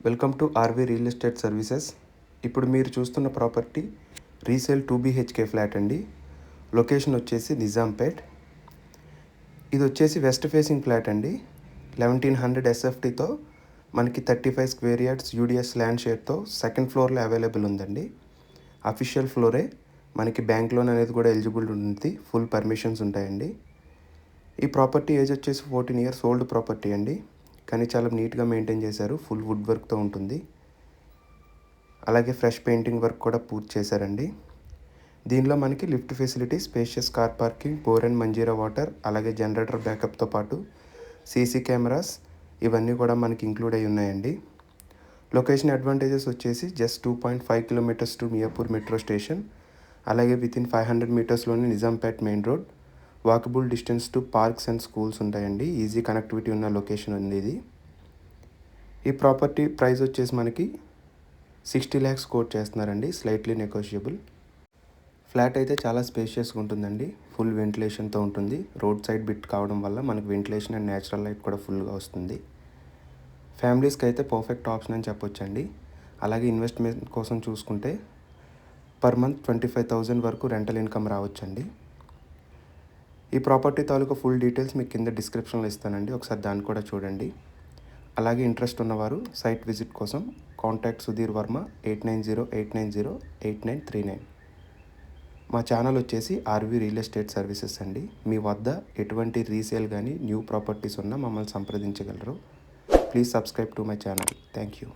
Welcome to RV real estate services. ఇప్పుడు మీరు చూస్తున్న ప్రాపర్టీ రీసేల్ 2 BHK ఫ్లాట్ అండి. లొకేషన్ వచ్చేసి నిజాంపేట్. ఇది వచ్చేసి వెస్ట్ ఫేసింగ్ ఫ్లాట్ అండి. 1100 SFTతో మనకి 35 స్క్వేర్ యార్డ్స్ యూడిఎస్ ల్యాండ్ షేర్తో సెకండ్ ఫ్లోర్లో అవైలబుల్ ఉందండి. అఫీషియల్ ఫ్లోరే. మనకి బ్యాంక్ లోన్ అనేది కూడా ఎలిజిబుల్ ఉంటుంది. ఫుల్ పర్మిషన్స్ ఉంటాయండి. ఈ ప్రాపర్టీ ఏజ్ వచ్చేసి 14 ఇయర్స్ ఓల్డ్ ప్రాపర్టీ అండి. కానీ చాలా నీట్గా మెయింటైన్ చేశారు. ఫుల్ వుడ్ వర్క్తో ఉంటుంది. అలాగే ఫ్రెష్ పెయింటింగ్ వర్క్ కూడా పూర్తి చేశారండి. దీనిలో మనకి lift facility, spacious car parking, bore and Manjeera water, అలాగే జనరేటర్ బ్యాకప్తో పాటు సీసీ కెమెరాస్ ఇవన్నీ కూడా మనకి ఇంక్లూడ్ అయి ఉన్నాయండి. లొకేషన్ అడ్వాంటేజెస్ వచ్చేసి just 2.5 kilometres to Miyapur metro station, అలాగే వితిన్ 500 మీటర్స్లోని Nizampet main road, walkable distance to parks and schools ఉంటాయండి. ఈజీ కనెక్టివిటీ ఉన్న లొకేషన్ ఉంది ఇది. ఈ ప్రాపర్టీ ప్రైస్ వచ్చేసి మనకి 60 lakhs కోట్ చేస్తున్నారండి. Slightly negotiable. ఫ్లాట్ అయితే చాలా స్పేషియస్గా ఉంటుందండి. ఫుల్ వెంటిలేషన్తో ఉంటుంది. రోడ్ సైడ్ బిట్ కావడం వల్ల మనకు వెంటిలేషన్ అండ్ న్యాచురల్ లైట్ కూడా ఫుల్గా వస్తుంది. ఫ్యామిలీస్కి అయితే పర్ఫెక్ట్ ఆప్షన్ అని చెప్పొచ్చండి. అలాగే ఇన్వెస్ట్మెంట్ కోసం చూసుకుంటే పర్ మంత్ 25,000 వరకు రెంటల్ ఇన్కమ్ రావచ్చండి. ఈ ప్రాపర్టీ తాలూకా ఫుల్ డీటెయిల్స్ మీకు కింద డిస్క్రిప్షన్లో ఇస్తానండి. ఒకసారి దాన్ని కూడా చూడండి. అలాగే ఇంట్రెస్ట్ ఉన్నవారు సైట్ విజిట్ కోసం కాంటాక్ట్ సుధీర్ వర్మ 8908908939. మా ఛానల్ వచ్చేసి ఆర్వీ రియల్ ఎస్టేట్ సర్వీసెస్ అండి. మీ వద్ద ఎటువంటి రీసేల్ కానీ న్యూ ప్రాపర్టీస్ ఉన్నా మమ్మల్ని సంప్రదించగలరు. Please subscribe to my channel. Thank you.